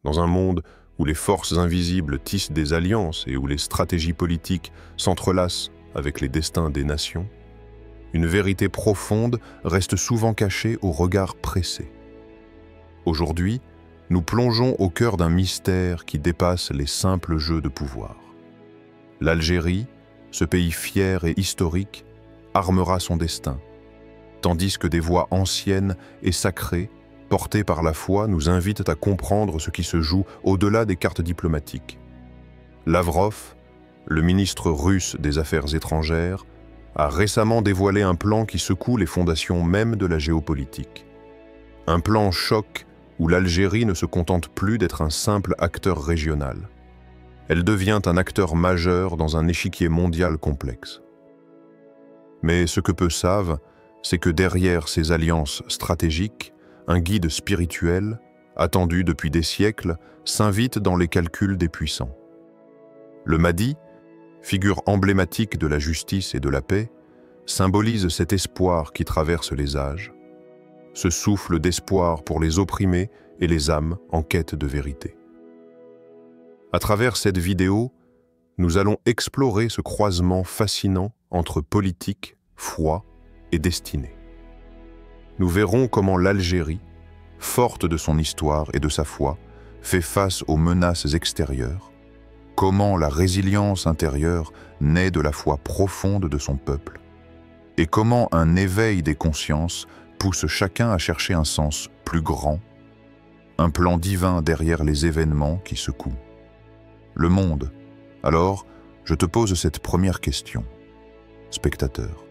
Dans un monde où les forces invisibles tissent des alliances et où les stratégies politiques s'entrelacent avec les destins des nations, une vérité profonde reste souvent cachée aux regards pressés. Aujourd'hui, nous plongeons au cœur d'un mystère qui dépasse les simples jeux de pouvoir. L'Algérie, ce pays fier et historique, armera son destin, tandis que des voix anciennes et sacrées, portées par la foi, nous invitent à comprendre ce qui se joue au-delà des cartes diplomatiques. Lavrov, le ministre russe des Affaires étrangères, a récemment dévoilé un plan qui secoue les fondations mêmes de la géopolitique. Un plan choc où l'Algérie ne se contente plus d'être un simple acteur régional. Elle devient un acteur majeur dans un échiquier mondial complexe. Mais ce que peu savent, c'est que derrière ces alliances stratégiques, un guide spirituel, attendu depuis des siècles, s'invite dans les calculs des puissants. Le Mahdi, figure emblématique de la justice et de la paix, symbolise cet espoir qui traverse les âges, ce souffle d'espoir pour les opprimés et les âmes en quête de vérité. À travers cette vidéo, nous allons explorer ce croisement fascinant entre politique, foi et destinée. Nous verrons comment l'Algérie, forte de son histoire et de sa foi, fait face aux menaces extérieures, comment la résilience intérieure naît de la foi profonde de son peuple, et comment un éveil des consciences pousse chacun à chercher un sens plus grand, un plan divin derrière les événements qui secouent. Le monde. Alors, je te pose cette première question. Spectateur.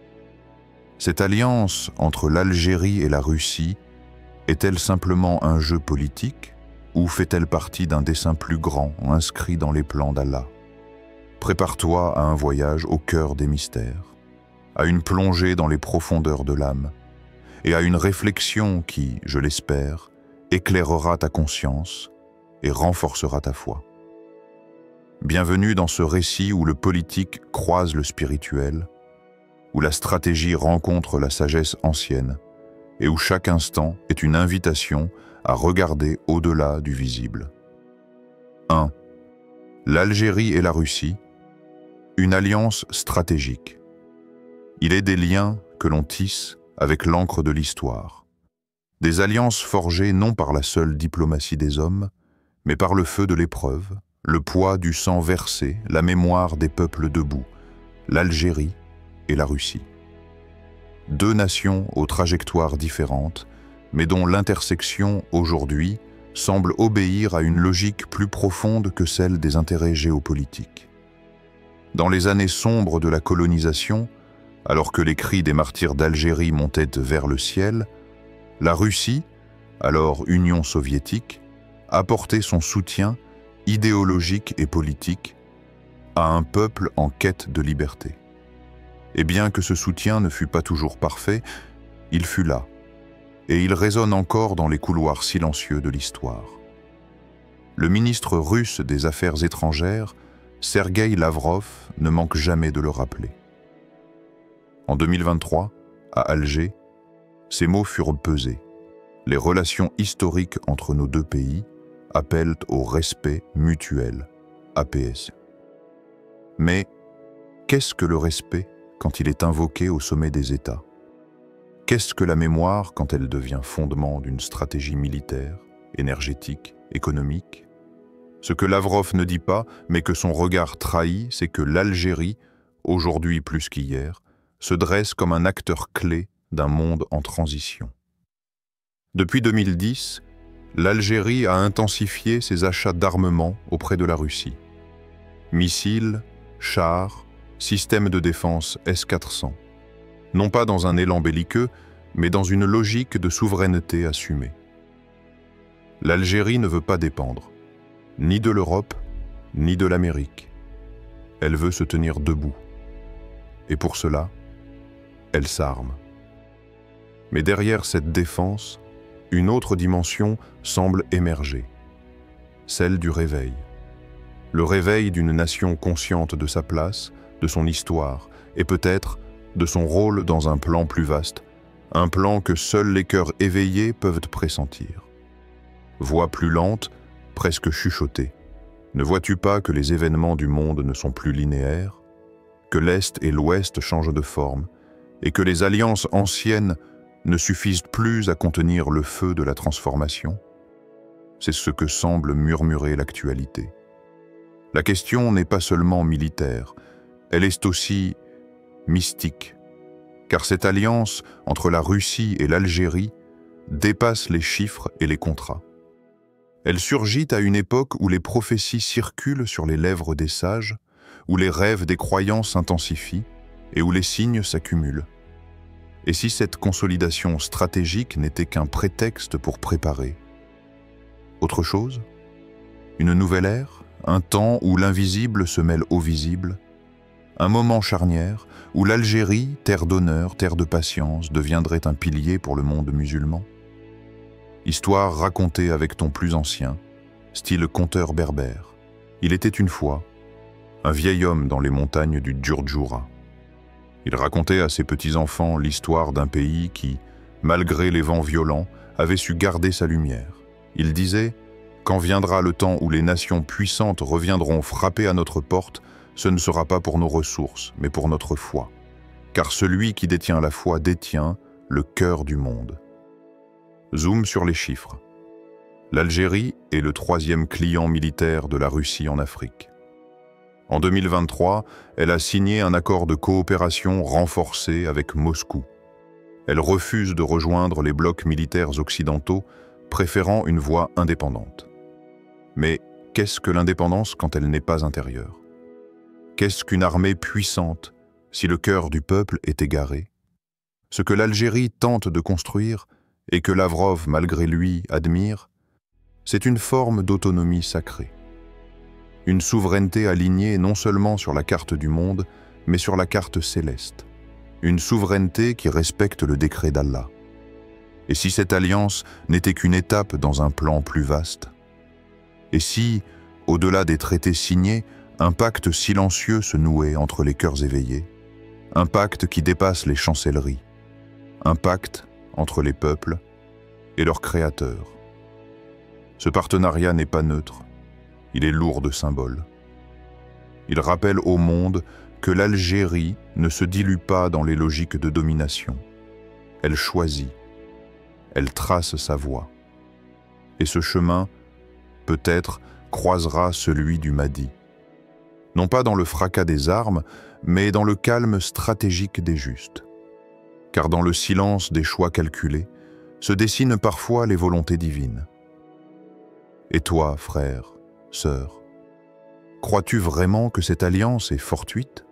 Cette alliance entre l'Algérie et la Russie est-elle simplement un jeu politique ou fait-elle partie d'un dessein plus grand inscrit dans les plans d'Allah? Prépare-toi à un voyage au cœur des mystères, à une plongée dans les profondeurs de l'âme et à une réflexion qui, je l'espère, éclairera ta conscience et renforcera ta foi. Bienvenue dans ce récit où le politique croise le spirituel, où la stratégie rencontre la sagesse ancienne et où chaque instant est une invitation à regarder au-delà du visible. 1. L'Algérie et la Russie, une alliance stratégique. Il est des liens que l'on tisse avec l'encre de l'histoire. Des alliances forgées non par la seule diplomatie des hommes, mais par le feu de l'épreuve, le poids du sang versé, la mémoire des peuples debout, l'Algérie et la Russie. Deux nations aux trajectoires différentes, mais dont l'intersection aujourd'hui semble obéir à une logique plus profonde que celle des intérêts géopolitiques. Dans les années sombres de la colonisation, alors que les cris des martyrs d'Algérie montaient vers le ciel, la Russie, alors Union soviétique, apportait son soutien idéologique et politique à un peuple en quête de liberté. Et bien que ce soutien ne fût pas toujours parfait, il fut là, et il résonne encore dans les couloirs silencieux de l'histoire. Le ministre russe des Affaires étrangères, Sergueï Lavrov, ne manque jamais de le rappeler. En 2023, à Alger, ces mots furent pesés. Les relations historiques entre nos deux pays appellent au respect mutuel, APS. Mais qu'est-ce que le respect quand il est invoqué au sommet des États? Qu'est-ce que la mémoire quand elle devient fondement d'une stratégie militaire, énergétique, économique? Ce que Lavrov ne dit pas, mais que son regard trahit, c'est que l'Algérie, aujourd'hui plus qu'hier, se dresse comme un acteur clé d'un monde en transition. Depuis 2010, l'Algérie a intensifié ses achats d'armement auprès de la Russie. Missiles, chars, systèmes de défense S-400. Non pas dans un élan belliqueux, mais dans une logique de souveraineté assumée. L'Algérie ne veut pas dépendre, ni de l'Europe, ni de l'Amérique. Elle veut se tenir debout. Et pour cela, elle s'arme. Mais derrière cette défense, une autre dimension semble émerger, celle du réveil. Le réveil d'une nation consciente de sa place, de son histoire, et peut-être de son rôle dans un plan plus vaste, un plan que seuls les cœurs éveillés peuvent pressentir. Voix plus lente, presque chuchoté. Ne vois-tu pas que les événements du monde ne sont plus linéaires, que l'Est et l'Ouest changent de forme, et que les alliances anciennes ne suffisent plus à contenir le feu de la transformation? C'est ce que semble murmurer l'actualité. La question n'est pas seulement militaire, elle est aussi mystique, car cette alliance entre la Russie et l'Algérie dépasse les chiffres et les contrats. Elle surgit à une époque où les prophéties circulent sur les lèvres des sages, où les rêves des croyants s'intensifient et où les signes s'accumulent. Et si cette consolidation stratégique n'était qu'un prétexte pour préparer autre chose? Une nouvelle ère? Un temps où l'invisible se mêle au visible? Un moment charnière où l'Algérie, terre d'honneur, terre de patience, deviendrait un pilier pour le monde musulman? Histoire racontée avec ton plus ancien, style conteur berbère. Il était une fois un vieil homme dans les montagnes du Djurdjoura. Il racontait à ses petits-enfants l'histoire d'un pays qui, malgré les vents violents, avait su garder sa lumière. Il disait « Quand viendra le temps où les nations puissantes reviendront frapper à notre porte, ce ne sera pas pour nos ressources, mais pour notre foi. Car celui qui détient la foi détient le cœur du monde. » Zoom sur les chiffres. L'Algérie est le 3e client militaire de la Russie en Afrique. En 2023, elle a signé un accord de coopération renforcé avec Moscou. Elle refuse de rejoindre les blocs militaires occidentaux, préférant une voie indépendante. Mais qu'est-ce que l'indépendance quand elle n'est pas intérieure? Qu'est-ce qu'une armée puissante si le cœur du peuple est égaré? Ce que l'Algérie tente de construire, et que Lavrov, malgré lui, admire, c'est une forme d'autonomie sacrée. Une souveraineté alignée non seulement sur la carte du monde, mais sur la carte céleste. Une souveraineté qui respecte le décret d'Allah. Et si cette alliance n'était qu'une étape dans un plan plus vaste? Et si, au-delà des traités signés, un pacte silencieux se nouait entre les cœurs éveillés? Un pacte qui dépasse les chancelleries. Un pacte entre les peuples et leurs créateurs. Ce partenariat n'est pas neutre, il est lourd de symboles. Il rappelle au monde que l'Algérie ne se dilue pas dans les logiques de domination. Elle choisit, elle trace sa voie. Et ce chemin, peut-être, croisera celui du Mahdi. Non pas dans le fracas des armes, mais dans le calme stratégique des justes. Car dans le silence des choix calculés, se dessinent parfois les volontés divines. Et toi, frère, sœur, crois-tu vraiment que cette alliance est fortuite?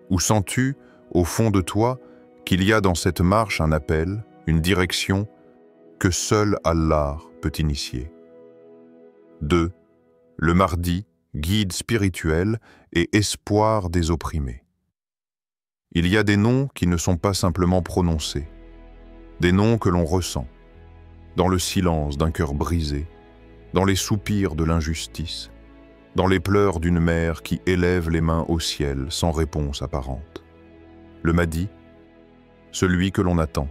Ou sens-tu, au fond de toi, qu'il y a dans cette marche un appel, une direction que seul Allah peut initier? 2. Le Mahdi, guide spirituel et espoir des opprimés. Il y a des noms qui ne sont pas simplement prononcés, des noms que l'on ressent, dans le silence d'un cœur brisé, dans les soupirs de l'injustice, dans les pleurs d'une mère qui élève les mains au ciel sans réponse apparente. Le Mahdi, celui que l'on attend,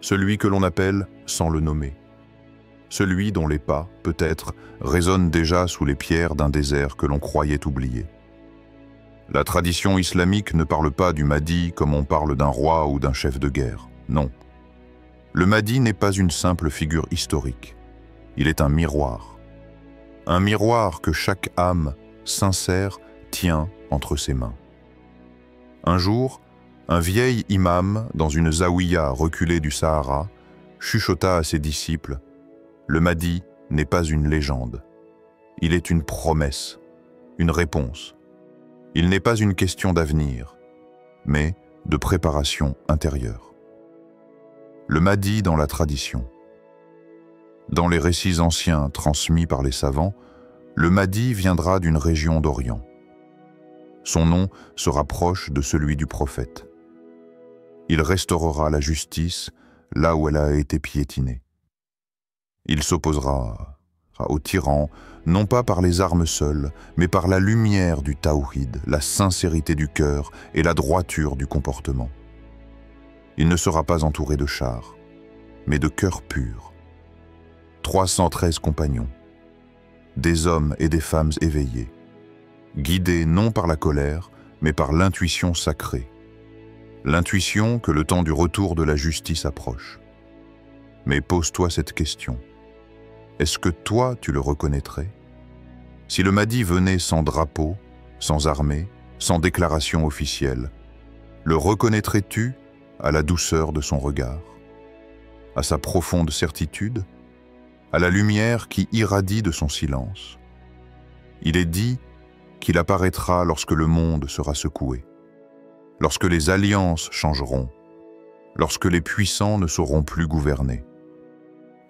celui que l'on appelle sans le nommer, celui dont les pas, peut-être, résonnent déjà sous les pierres d'un désert que l'on croyait oublié. La tradition islamique ne parle pas du Mahdi comme on parle d'un roi ou d'un chef de guerre. Non. Le Mahdi n'est pas une simple figure historique. Il est un miroir. Un miroir que chaque âme sincère tient entre ses mains. Un jour, un vieil imam dans une zaouïa reculée du Sahara chuchota à ses disciples: « Le Mahdi n'est pas une légende. Il est une promesse, une réponse. Il n'est pas une question d'avenir, mais de préparation intérieure. » Le Mahdi dans la tradition. Dans les récits anciens transmis par les savants, le Mahdi viendra d'une région d'Orient. Son nom se rapproche de celui du prophète. Il restaurera la justice là où elle a été piétinée. Il s'opposera aux tyrans, non pas par les armes seules, mais par la lumière du tawhid, la sincérité du cœur et la droiture du comportement. Il ne sera pas entouré de chars, mais de cœurs purs. 313 compagnons, des hommes et des femmes éveillés, guidés non par la colère, mais par l'intuition sacrée. L'intuition que le temps du retour de la justice approche. Mais pose-toi cette question. Est-ce que toi, tu le reconnaîtrais? Si le Mahdi venait sans drapeau, sans armée, sans déclaration officielle, le reconnaîtrais-tu à la douceur de son regard, à sa profonde certitude, à la lumière qui irradie de son silence? Il est dit qu'il apparaîtra lorsque le monde sera secoué, lorsque les alliances changeront, lorsque les puissants ne sauront plus gouverner,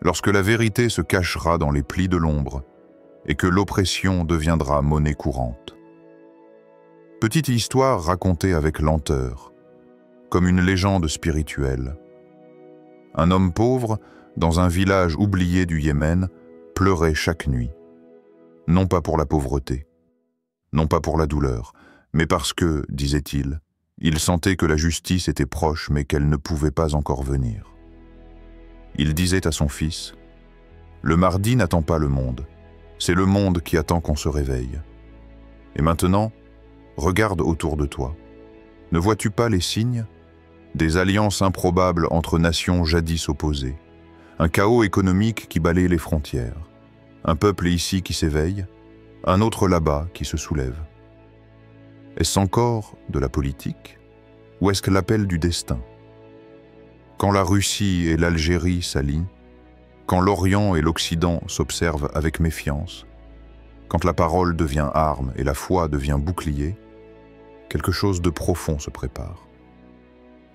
lorsque la vérité se cachera dans les plis de l'ombre et que l'oppression deviendra monnaie courante. Petite histoire racontée avec lenteur, comme une légende spirituelle. Un homme pauvre, dans un village oublié du Yémen, pleurait chaque nuit. Non pas pour la pauvreté, non pas pour la douleur, mais parce que, disait-il, il sentait que la justice était proche mais qu'elle ne pouvait pas encore venir. Il disait à son fils, « Le mardi n'attend pas le monde, c'est le monde qui attend qu'on se réveille. Et maintenant, regarde autour de toi. Ne vois-tu pas les signes? Des alliances improbables entre nations jadis opposées, un chaos économique qui balaye les frontières, un peuple ici qui s'éveille, un autre là-bas qui se soulève. Est-ce encore de la politique ou est-ce que l'appel du destin? Quand la Russie et l'Algérie s'allient, quand l'Orient et l'Occident s'observent avec méfiance, quand la parole devient arme et la foi devient bouclier, quelque chose de profond se prépare.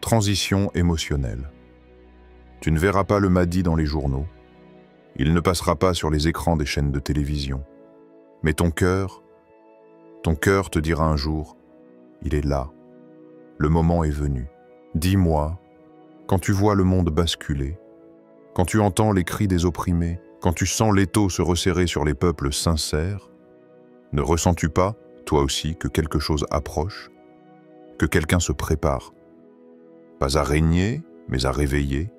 Transition émotionnelle. Tu ne verras pas le Mahdi dans les journaux, il ne passera pas sur les écrans des chaînes de télévision, mais ton cœur te dira un jour, il est là, le moment est venu. Dis-moi, quand tu vois le monde basculer, quand tu entends les cris des opprimés, quand tu sens l'étau se resserrer sur les peuples sincères, ne ressens-tu pas, toi aussi, que quelque chose approche, que quelqu'un se prépare, pas à régner, mais à réveiller?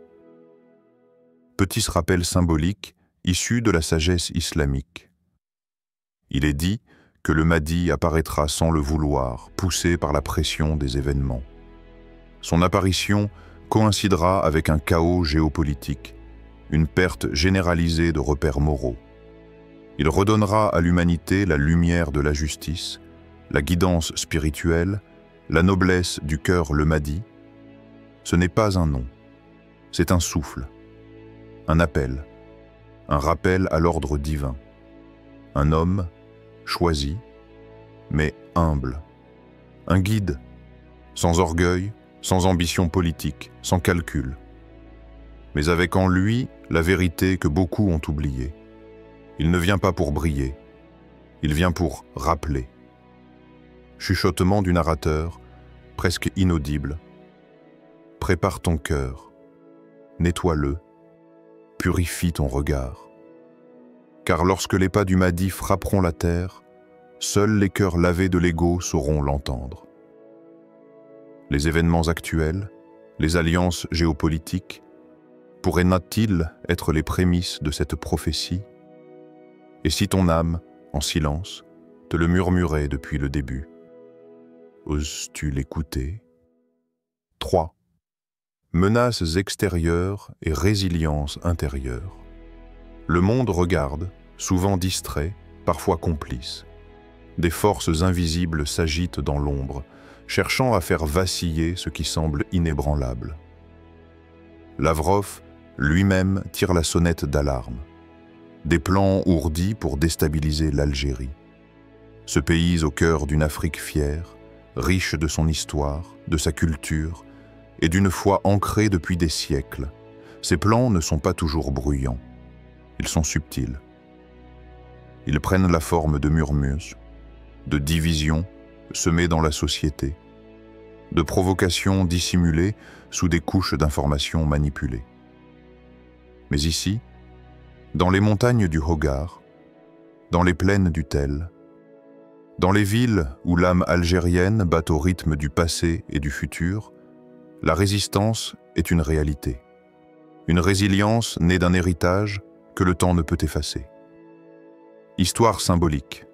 Petit rappel symbolique issu de la sagesse islamique. Il est dit que le Mahdi apparaîtra sans le vouloir, poussé par la pression des événements. Son apparition coïncidera avec un chaos géopolitique, une perte généralisée de repères moraux. Il redonnera à l'humanité la lumière de la justice, la guidance spirituelle, la noblesse du cœur le Mahdi. Ce n'est pas un nom, c'est un souffle, un appel, un rappel à l'ordre divin. Un homme choisi, mais humble. Un guide, sans orgueil, sans ambition politique, sans calcul. Mais avec en lui la vérité que beaucoup ont oubliée. Il ne vient pas pour briller, il vient pour rappeler. Chuchotement du narrateur, presque inaudible. Prépare ton cœur, nettoie-le, purifie ton regard. Car lorsque les pas du Mahdi frapperont la terre, seuls les cœurs lavés de l'ego sauront l'entendre. Les événements actuels, les alliances géopolitiques, pourraient-ils être les prémices de cette prophétie? Et si ton âme, en silence, te le murmurait depuis le début, oses-tu l'écouter? 3. Menaces extérieures et résilience intérieure. Le monde regarde, souvent distrait, parfois complice. Des forces invisibles s'agitent dans l'ombre, cherchant à faire vaciller ce qui semble inébranlable. Lavrov lui-même tire la sonnette d'alarme. Des plans ourdis pour déstabiliser l'Algérie. Ce pays au cœur d'une Afrique fière, riche de son histoire, de sa culture et d'une foi ancrée depuis des siècles. Ces plans ne sont pas toujours bruyants. Ils sont subtils. Ils prennent la forme de murmures, de divisions semées dans la société, de provocations dissimulées sous des couches d'informations manipulées. Mais ici, dans les montagnes du Hogar, dans les plaines du Tel, dans les villes où l'âme algérienne bat au rythme du passé et du futur, la résistance est une réalité. Une résilience née d'un héritage que le temps ne peut effacer. Histoire symbolique.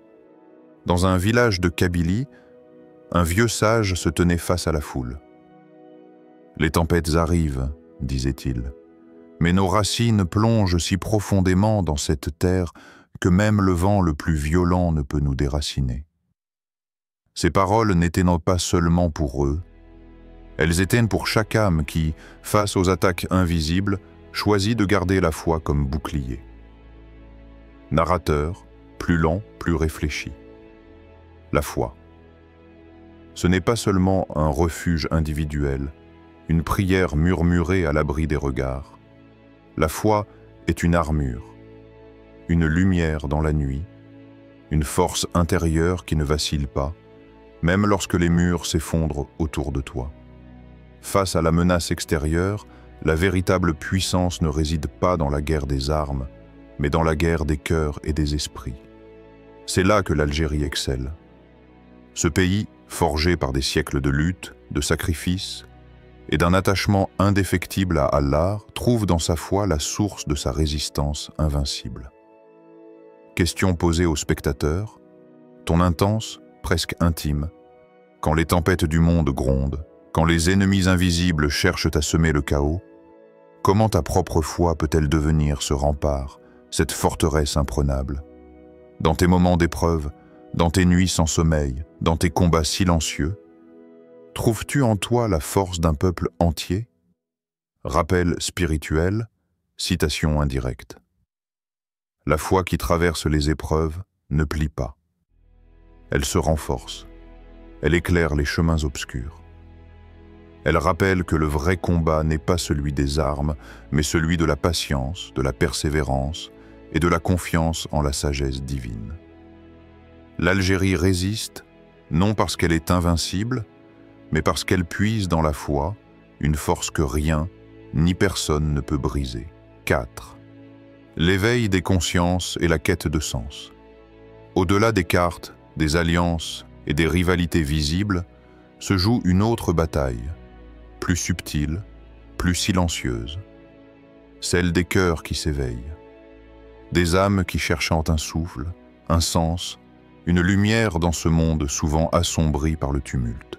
Dans un village de Kabylie, un vieux sage se tenait face à la foule. « Les tempêtes arrivent, disait-il, mais nos racines plongent si profondément dans cette terre que même le vent le plus violent ne peut nous déraciner. » Ces paroles n'étaient pas seulement pour eux, elles étaient pour chaque âme qui, face aux attaques invisibles, choisit de garder la foi comme bouclier. Narrateur, plus lent, plus réfléchi. La foi. Ce n'est pas seulement un refuge individuel, une prière murmurée à l'abri des regards. La foi est une armure, une lumière dans la nuit, une force intérieure qui ne vacille pas, même lorsque les murs s'effondrent autour de toi. Face à la menace extérieure, la véritable puissance ne réside pas dans la guerre des armes, mais dans la guerre des cœurs et des esprits. C'est là que l'Algérie excelle. Ce pays, forgé par des siècles de lutte, de sacrifices et d'un attachement indéfectible à Allah, trouve dans sa foi la source de sa résistance invincible. Question posée au spectateur, ton intense, presque intime, quand les tempêtes du monde grondent, quand les ennemis invisibles cherchent à semer le chaos, comment ta propre foi peut-elle devenir ce rempart, cette forteresse imprenable? Dans tes moments d'épreuve, dans tes nuits sans sommeil, dans tes combats silencieux, trouves-tu en toi la force d'un peuple entier? Rappel spirituel, citation indirecte. La foi qui traverse les épreuves ne plie pas. Elle se renforce. Elle éclaire les chemins obscurs. Elle rappelle que le vrai combat n'est pas celui des armes, mais celui de la patience, de la persévérance et de la confiance en la sagesse divine. L'Algérie résiste, non parce qu'elle est invincible, mais parce qu'elle puise dans la foi une force que rien, ni personne ne peut briser. 4. L'éveil des consciences et la quête de sens. Au-delà des cartes, des alliances et des rivalités visibles, se joue une autre bataille, plus subtile, plus silencieuse, celle des cœurs qui s'éveillent, des âmes qui cherchant un souffle, un sens, une lumière dans ce monde souvent assombri par le tumulte.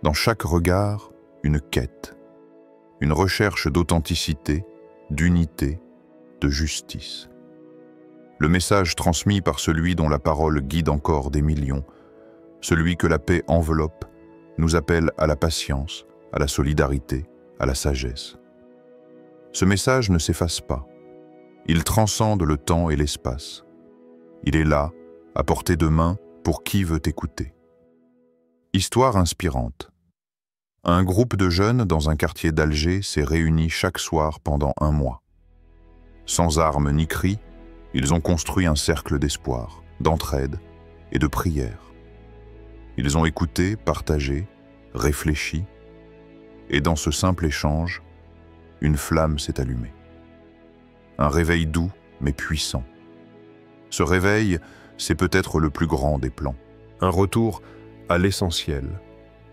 Dans chaque regard, une quête, une recherche d'authenticité, d'unité, de justice. Le message transmis par celui dont la parole guide encore des millions, celui que la paix enveloppe, nous appelle à la patience, à la solidarité, à la sagesse. Ce message ne s'efface pas. Il transcende le temps et l'espace. Il est là, à portée de main, pour qui veut écouter. Histoire inspirante. Un groupe de jeunes dans un quartier d'Alger s'est réuni chaque soir pendant 1 mois. Sans armes ni cris, ils ont construit un cercle d'espoir, d'entraide et de prière. Ils ont écouté, partagé, réfléchi, et dans ce simple échange, une flamme s'est allumée. Un réveil doux, mais puissant. Ce réveil, c'est peut-être le plus grand des plans. Un retour à l'essentiel,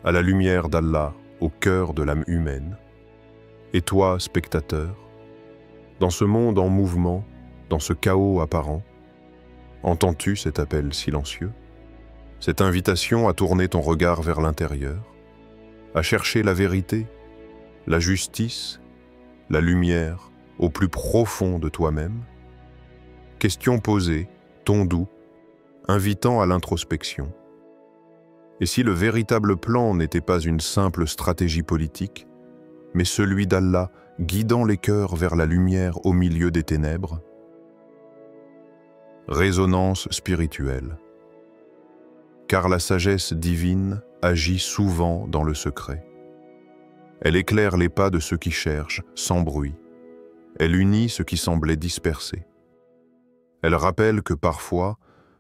à la lumière d'Allah, au cœur de l'âme humaine. Et toi, spectateur, dans ce monde en mouvement, dans ce chaos apparent, entends-tu cet appel silencieux? Cette invitation à tourner ton regard vers l'intérieur, à chercher la vérité, la justice, la lumière au plus profond de toi-même? Question posée, ton doux, invitant à l'introspection. Et si le véritable plan n'était pas une simple stratégie politique, mais celui d'Allah guidant les cœurs vers la lumière au milieu des ténèbres? Résonance spirituelle. Car la sagesse divine agit souvent dans le secret. Elle éclaire les pas de ceux qui cherchent, sans bruit. Elle unit ce qui semblait dispersé. Elle rappelle que parfois,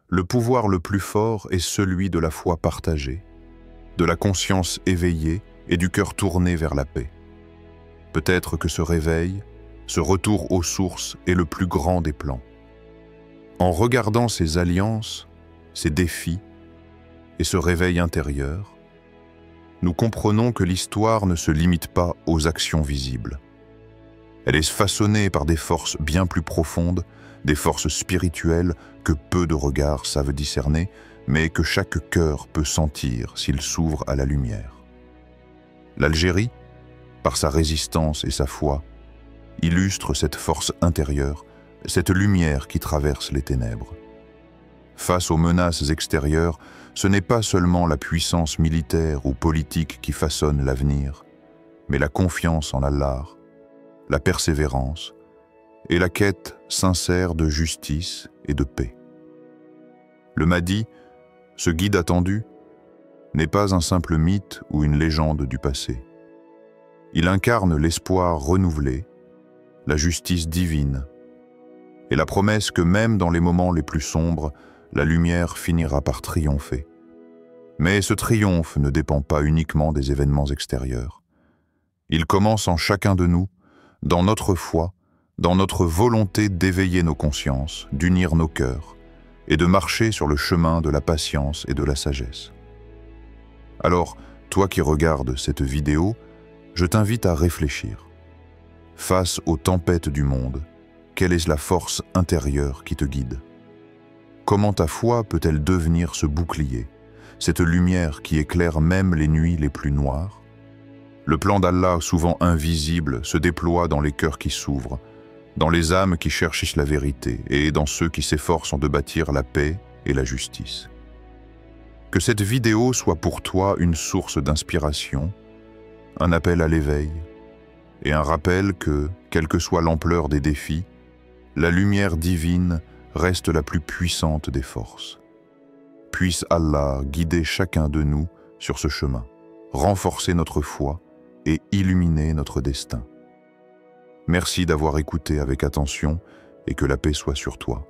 le pouvoir le plus fort est celui de la foi partagée, de la conscience éveillée et du cœur tourné vers la paix. Peut-être que ce réveil, ce retour aux sources est le plus grand des plans. En regardant ces alliances, ces défis et ce réveil intérieur, nous comprenons que l'histoire ne se limite pas aux actions visibles. Elle est façonnée par des forces bien plus profondes, des forces spirituelles que peu de regards savent discerner, mais que chaque cœur peut sentir s'il s'ouvre à la lumière. L'Algérie, par sa résistance et sa foi, illustre cette force intérieure, cette lumière qui traverse les ténèbres. Face aux menaces extérieures, ce n'est pas seulement la puissance militaire ou politique qui façonne l'avenir, mais la confiance en Allah, la persévérance et la quête sincère de justice et de paix. Le Mahdi, ce guide attendu, n'est pas un simple mythe ou une légende du passé. Il incarne l'espoir renouvelé, la justice divine et la promesse que même dans les moments les plus sombres, la lumière finira par triompher. Mais ce triomphe ne dépend pas uniquement des événements extérieurs. Il commence en chacun de nous, dans notre foi, dans notre volonté d'éveiller nos consciences, d'unir nos cœurs et de marcher sur le chemin de la patience et de la sagesse. Alors, toi qui regardes cette vidéo, je t'invite à réfléchir. Face aux tempêtes du monde, quelle est la force intérieure qui te guide? Comment ta foi peut-elle devenir ce bouclier, cette lumière qui éclaire même les nuits les plus noires? Le plan d'Allah, souvent invisible, se déploie dans les cœurs qui s'ouvrent, dans les âmes qui cherchent la vérité et dans ceux qui s'efforcent de bâtir la paix et la justice. Que cette vidéo soit pour toi une source d'inspiration, un appel à l'éveil et un rappel que, quelle que soit l'ampleur des défis, la lumière divine reste la plus puissante des forces. Puisse Allah guider chacun de nous sur ce chemin, renforcer notre foi et illuminer notre destin. Merci d'avoir écouté avec attention et que la paix soit sur toi.